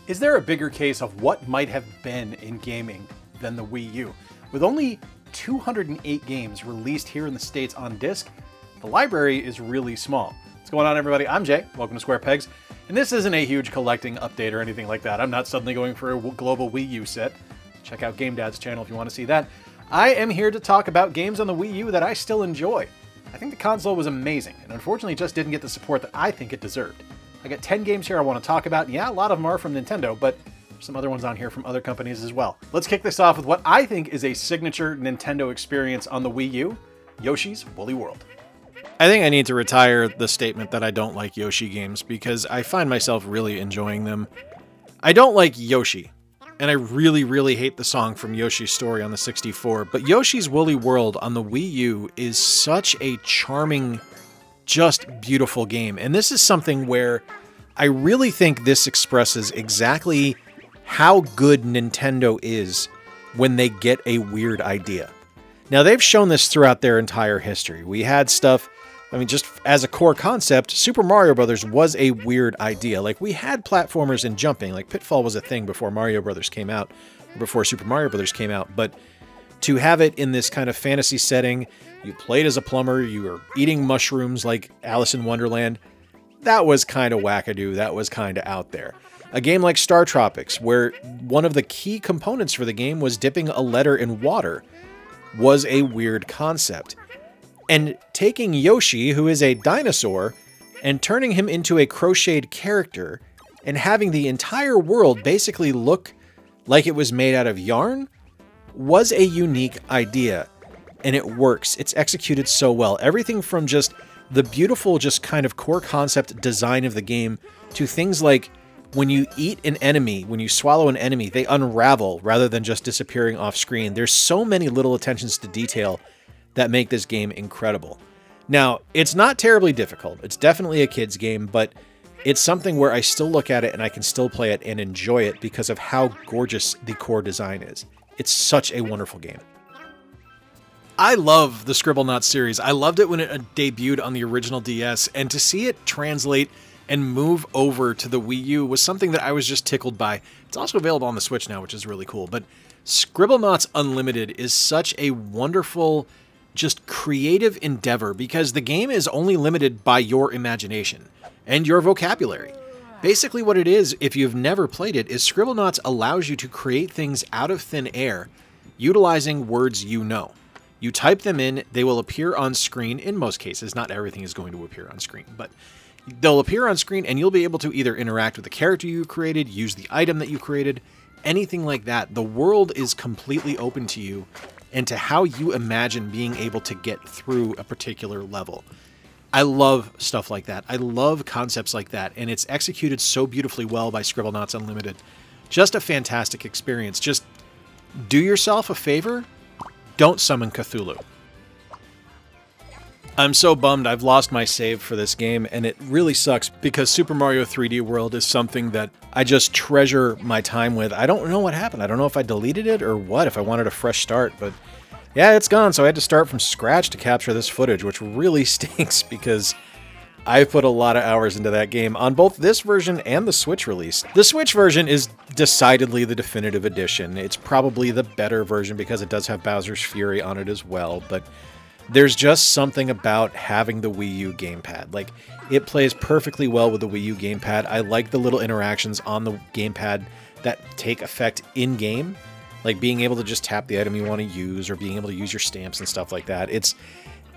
Is there a bigger case of what might have been in gaming than the Wii U? With only 208 games released here in the States on disc, the library is really small. What's going on, everybody? I'm Jay, welcome to Square Pegs, and this isn't a huge collecting update or anything like that. I'm not suddenly going for a global Wii U set. Check out Game Dad's channel if you want to see that. I am here to talk about games on the Wii U that I still enjoy. I think the console was amazing, and unfortunately just didn't get the support that I think it deserved. I got 10 games here I want to talk about, and yeah, a lot of them are from Nintendo, but there's some other ones on here from other companies as well. Let's kick this off with what I think is a signature Nintendo experience on the Wii U, Yoshi's Woolly World. I think I need to retire the statement that I don't like Yoshi games because I find myself really enjoying them. I don't like Yoshi, and I really hate the song from Yoshi's Story on the 64, but Yoshi's Woolly World on the Wii U is such a charming, just beautiful game. And this is something where I really think this expresses exactly how good Nintendo is when they get a weird idea. Now, they've shown this throughout their entire history. We had stuff, I mean, just as a core concept, Super Mario Brothers was a weird idea. Like, we had platformers and jumping, like Pitfall was a thing before Mario Brothers came out, or before Super Mario Brothers came out, but to have it in this kind of fantasy setting, you played as a plumber, you were eating mushrooms like Alice in Wonderland, that was kind of wackadoo, that was kind of out there. A game like Star Tropics, where one of the key components for the game was dipping a letter in water, was a weird concept. And taking Yoshi, who is a dinosaur, and turning him into a crocheted character, and having the entire world basically look like it was made out of yarn, was a unique idea. And it works. It's executed so well. Everything from just the beautiful, just kind of core concept design of the game, to things like when you eat an enemy, when you swallow an enemy, they unravel rather than just disappearing off screen. There's so many little attentions to detail that make this game incredible. Now, it's not terribly difficult. It's definitely a kid's game, but it's something where I still look at it and I can still play it and enjoy it because of how gorgeous the core design is. It's such a wonderful game. I love the Scribblenauts series. I loved it when it debuted on the original DS, and to see it translate and move over to the Wii U was something that I was just tickled by. It's also available on the Switch now, which is really cool, but Scribblenauts Unlimited is such a wonderful, just creative endeavor because the game is only limited by your imagination and your vocabulary. Basically what it is, if you've never played it, is Scribblenauts allows you to create things out of thin air, utilizing words you know. You type them in, they will appear on screen in most cases. Not everything is going to appear on screen, but they'll appear on screen and you'll be able to either interact with the character you created, use the item that you created, anything like that. The world is completely open to you and to how you imagine being able to get through a particular level. I love stuff like that. I love concepts like that, and it's executed so beautifully well by Scribblenauts Unlimited. Just a fantastic experience. Just do yourself a favor. Don't summon Cthulhu. I'm so bummed I've lost my save for this game, and it really sucks because Super Mario 3D World is something that I just treasure my time with. I don't know what happened. I don't know if I deleted it or what, if I wanted a fresh start, but yeah, it's gone, so I had to start from scratch to capture this footage, which really stinks because I've put a lot of hours into that game on both this version and the Switch release. The Switch version is decidedly the definitive edition. It's probably the better version because it does have Bowser's Fury on it as well, but there's just something about having the Wii U gamepad. Like, it plays perfectly well with the Wii U gamepad. I like the little interactions on the gamepad that take effect in-game, like being able to just tap the item you want to use or being able to use your stamps and stuff like that.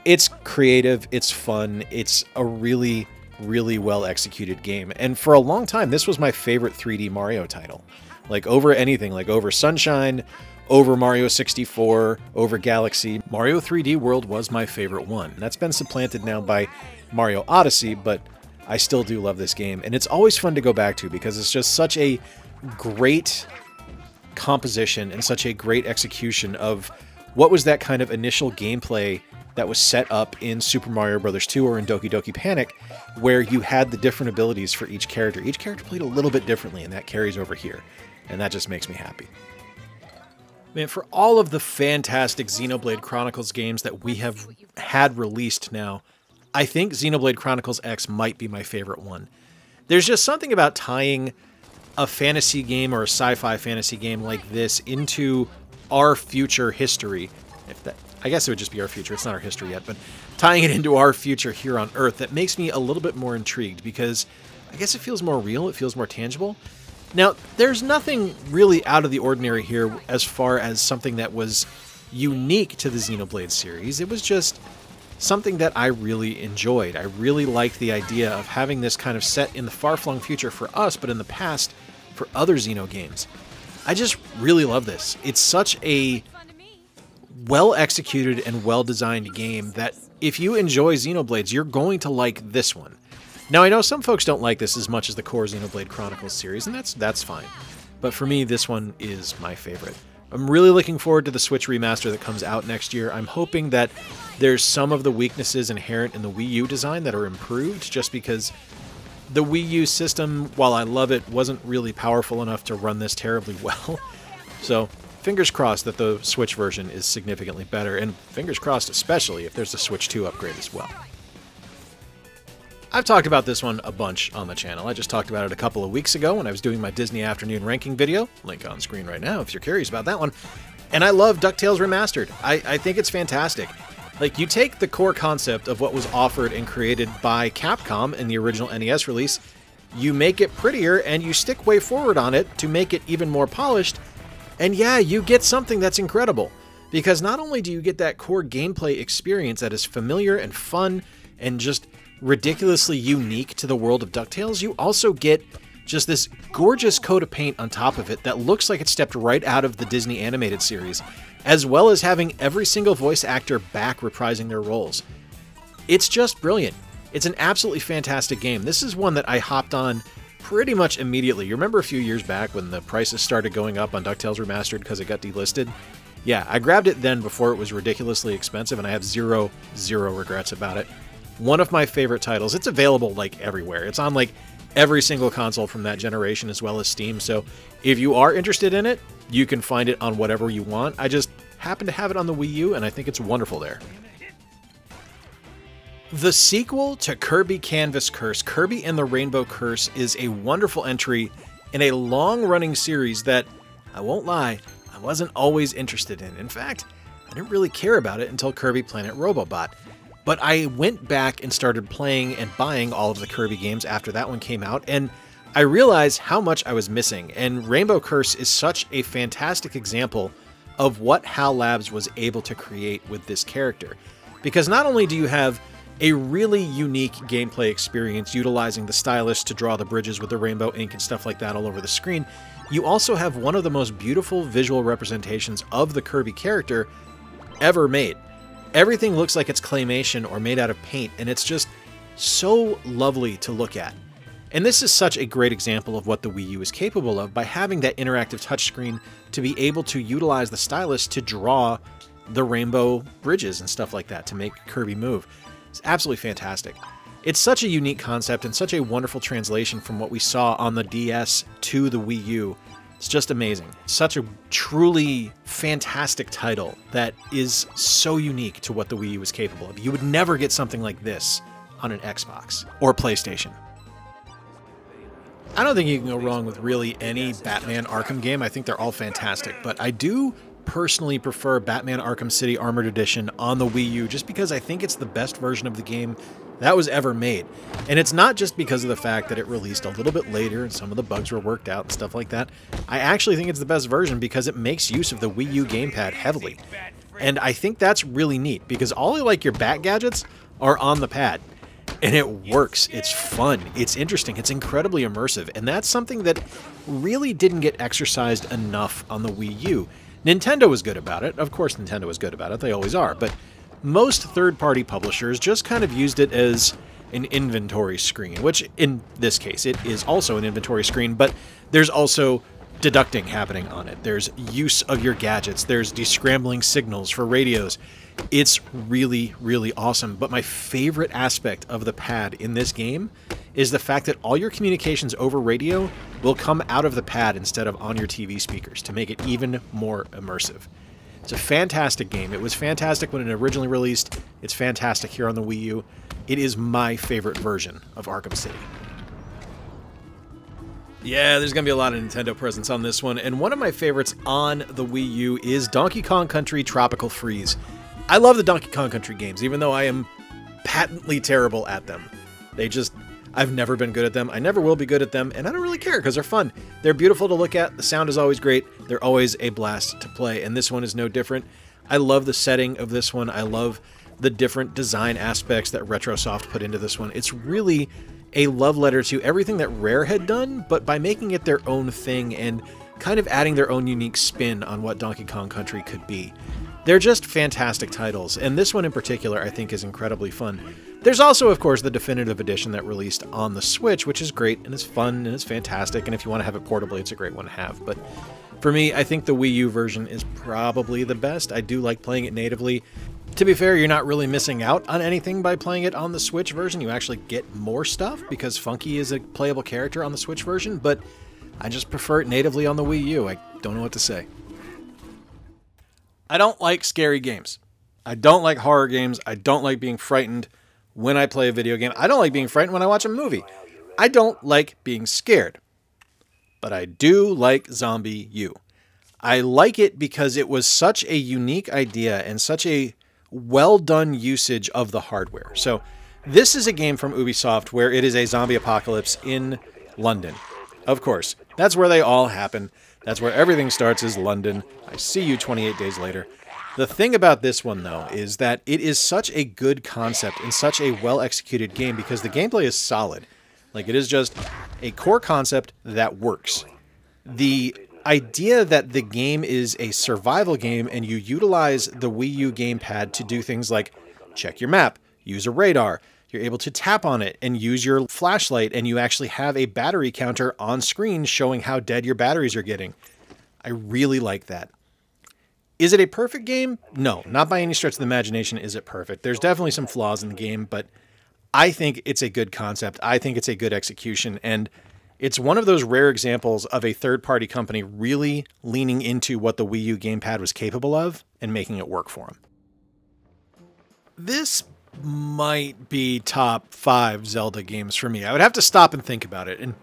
It's creative, it's fun, it's a really well executed game. And for a long time, this was my favorite 3D Mario title. Like, over anything, like over Sunshine, over Mario 64, over Galaxy, Mario 3D World was my favorite one. That's been supplanted now by Mario Odyssey, but I still do love this game. And it's always fun to go back to because it's just such a great composition and such a great execution of what was that kind of initial gameplay that was set up in Super Mario Bros. 2 or in Doki Doki Panic, where you had the different abilities for each character. Each character played a little bit differently, and that carries over here. And that just makes me happy. Man, for all of the fantastic Xenoblade Chronicles games that we have had released now, I think Xenoblade Chronicles X might be my favorite one. There's just something about tying a fantasy game or a sci-fi fantasy game like this into our future history. If that, I guess it would just be our future. It's not our history yet, but tying it into our future here on Earth, that makes me a little bit more intrigued because I guess it feels more real. It feels more tangible. Now, there's nothing really out of the ordinary here as far as something that was unique to the Xenoblade series. It was just something that I really enjoyed. I really liked the idea of having this kind of set in the far-flung future for us, but in the past for other Xeno games. I just really love this. It's such a well-executed and well-designed game that if you enjoy Xenoblades, you're going to like this one. Now, I know some folks don't like this as much as the core Xenoblade Chronicles series, and that's fine. But for me, this one is my favorite. I'm really looking forward to the Switch remaster that comes out next year. I'm hoping that there's some of the weaknesses inherent in the Wii U design that are improved, just because the Wii U system, while I love it, wasn't really powerful enough to run this terribly well. So, fingers crossed that the Switch version is significantly better, and fingers crossed especially if there's a Switch 2 upgrade as well. I've talked about this one a bunch on the channel. I just talked about it a couple of weeks ago when I was doing my Disney Afternoon ranking video. Link on screen right now if you're curious about that one. And I love DuckTales Remastered. I think it's fantastic. Like, you take the core concept of what was offered and created by Capcom in the original NES release, you make it prettier, and you stick way forward on it to make it even more polished, and yeah, you get something that's incredible. Because not only do you get that core gameplay experience that is familiar and fun and just ridiculously unique to the world of DuckTales, you also get just this gorgeous coat of paint on top of it that looks like it stepped right out of the Disney animated series, as well as having every single voice actor back reprising their roles. It's just brilliant. It's an absolutely fantastic game. This is one that I hopped on pretty much immediately. You remember a few years back when the prices started going up on DuckTales Remastered because it got delisted? Yeah, I grabbed it then before it was ridiculously expensive, and I have zero regrets about it. One of my favorite titles. It's available like everywhere. It's on like every single console from that generation as well as Steam, so if you are interested in it, you can find it on whatever you want. I just happen to have it on the Wii U, and I think it's wonderful there. The sequel to Kirby Canvas Curse, Kirby and the Rainbow Curse, is a wonderful entry in a long-running series that, I won't lie, I wasn't always interested in. In fact, I didn't really care about it until Kirby Planet Robobot. But I went back and started playing and buying all of the Kirby games after that one came out, and I realized how much I was missing, and Rainbow Curse is such a fantastic example of what HAL Labs was able to create with this character. Because not only do you have a really unique gameplay experience utilizing the stylus to draw the bridges with the rainbow ink and stuff like that all over the screen, you also have one of the most beautiful visual representations of the Kirby character ever made. Everything looks like it's claymation or made out of paint, and it's just so lovely to look at. And this is such a great example of what the Wii U is capable of by having that interactive touchscreen to be able to utilize the stylus to draw the rainbow bridges and stuff like that to make Kirby move. It's absolutely fantastic. It's such a unique concept and such a wonderful translation from what we saw on the DS to the Wii U. It's just amazing. Such a truly fantastic title that is so unique to what the Wii U is capable of. You would never get something like this on an Xbox or PlayStation. I don't think you can go wrong with really any Batman Arkham game. I think they're all fantastic, but I do personally prefer Batman Arkham City Armored Edition on the Wii U just because I think it's the best version of the game that was ever made. And it's not just because of the fact that it released a little bit later and some of the bugs were worked out and stuff like that. I actually think it's the best version because it makes use of the Wii U gamepad heavily. And I think that's really neat because all like your Bat gadgets are on the pad. And it works. It's fun. It's interesting. It's incredibly immersive. And that's something that really didn't get exercised enough on the Wii U. Nintendo was good about it. Of course Nintendo was good about it. They always are. But most third-party publishers just kind of used it as an inventory screen, which in this case, it is also an inventory screen, but there's also deducting happening on it. There's use of your gadgets. There's descrambling signals for radios. It's really, really awesome. But my favorite aspect of the pad in this game is the fact that all your communications over radio will come out of the pad instead of on your TV speakers to make it even more immersive. It's a fantastic game. It was fantastic when it originally released. It's fantastic here on the Wii U. It is my favorite version of Arkham City. Yeah, there's going to be a lot of Nintendo presents on this one, and one of my favorites on the Wii U is Donkey Kong Country Tropical Freeze. I love the Donkey Kong Country games, even though I am patently terrible at them. I've never been good at them, I never will be good at them, and I don't really care because they're fun. They're beautiful to look at, the sound is always great, they're always a blast to play, and this one is no different. I love the setting of this one, I love the different design aspects that Retrosoft put into this one. It's really a love letter to everything that Rare had done, but by making it their own thing and kind of adding their own unique spin on what Donkey Kong Country could be. They're just fantastic titles, and this one in particular I think is incredibly fun. There's also, of course, the definitive edition that released on the Switch, which is great, and it's fun, and it's fantastic, and if you want to have it portably, it's a great one to have. But for me, I think the Wii U version is probably the best. I do like playing it natively. To be fair, you're not really missing out on anything by playing it on the Switch version. You actually get more stuff because Funky is a playable character on the Switch version, but I just prefer it natively on the Wii U. I don't know what to say. I don't like scary games. I don't like horror games. I don't like being frightened when I play a video game. I don't like being frightened when I watch a movie. I don't like being scared. But I do like Zombie U. I like it because it was such a unique idea and such a well-done usage of the hardware. So this is a game from Ubisoft where it is a zombie apocalypse in London. Of course, that's where they all happen. That's where everything starts, is London. I see you 28 days later. The thing about this one, though, is that it is such a good concept and such a well-executed game because the gameplay is solid. Like, it is just a core concept that works. The idea that the game is a survival game and you utilize the Wii U gamepad to do things like check your map, use a radar, you're able to tap on it and use your flashlight, and you actually have a battery counter on screen showing how dead your batteries are getting. I really like that. Is it a perfect game? No, not by any stretch of the imagination is it perfect. There's definitely some flaws in the game, but I think it's a good concept. I think it's a good execution, and it's one of those rare examples of a third-party company really leaning into what the Wii U gamepad was capable of and making it work for them. This might be top 5 Zelda games for me. I would have to stop and think about it. And,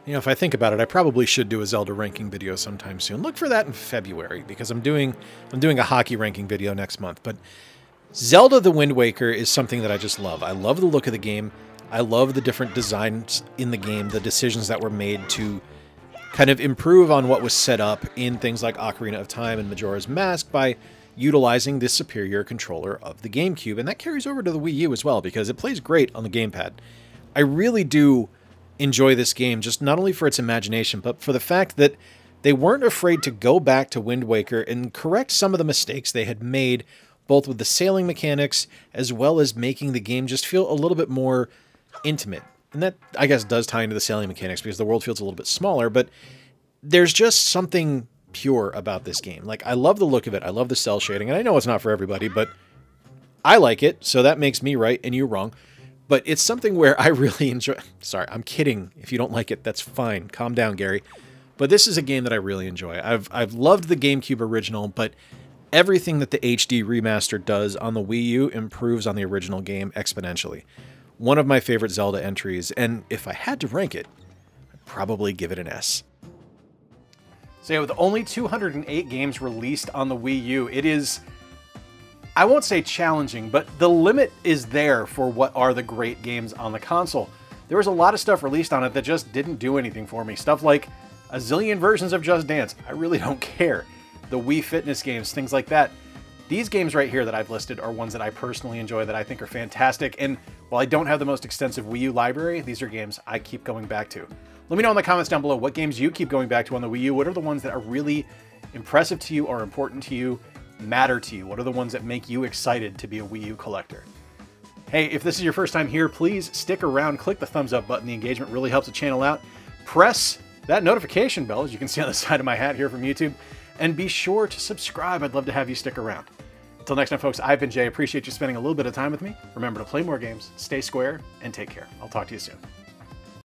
you know, if I think about it, I probably should do a Zelda ranking video sometime soon. Look for that in February, because I'm doing a hockey ranking video next month. But Zelda the Wind Waker is something that I just love. I love the look of the game. I love the different designs in the game, the decisions that were made to kind of improve on what was set up in things like Ocarina of Time and Majora's Mask by utilizing this superior controller of the GameCube. And that carries over to the Wii U as well, because it plays great on the gamepad. I really do enjoy this game, just not only for its imagination, but for the fact that they weren't afraid to go back to Wind Waker and correct some of the mistakes they had made, both with the sailing mechanics, as well as making the game just feel a little bit more intimate. And that, I guess, does tie into the sailing mechanics because the world feels a little bit smaller, but there's just something pure about this game. Like, I love the look of it. I love the cell shading, and I know it's not for everybody, but I like it, so that makes me right and you wrong. But it's something where I really enjoy... Sorry, I'm kidding. If you don't like it, that's fine. Calm down, Gary. But this is a game that I really enjoy. I've loved the GameCube original, but everything that the HD remaster does on the Wii U improves on the original game exponentially. One of my favorite Zelda entries, and if I had to rank it, I'd probably give it an S. So yeah, with only 208 games released on the Wii U, it is, I won't say challenging, but the limit is there for what are the great games on the console. There was a lot of stuff released on it that just didn't do anything for me. Stuff like a zillion versions of Just Dance. I really don't care. The Wii Fitness games, things like that. These games right here that I've listed are ones that I personally enjoy, that I think are fantastic, and while I don't have the most extensive Wii U library, these are games I keep going back to. Let me know in the comments down below what games you keep going back to on the Wii U. What are the ones that are really impressive to you or important to you, matter to you? What are the ones that make you excited to be a Wii U collector? Hey, if this is your first time here, please stick around, click the thumbs up button. The engagement really helps the channel out. Press that notification bell, as you can see on the side of my hat here from YouTube, and be sure to subscribe. I'd love to have you stick around. Until next time, folks, I've been Jay. Appreciate you spending a little bit of time with me. Remember to play more games, stay square, and take care. I'll talk to you soon.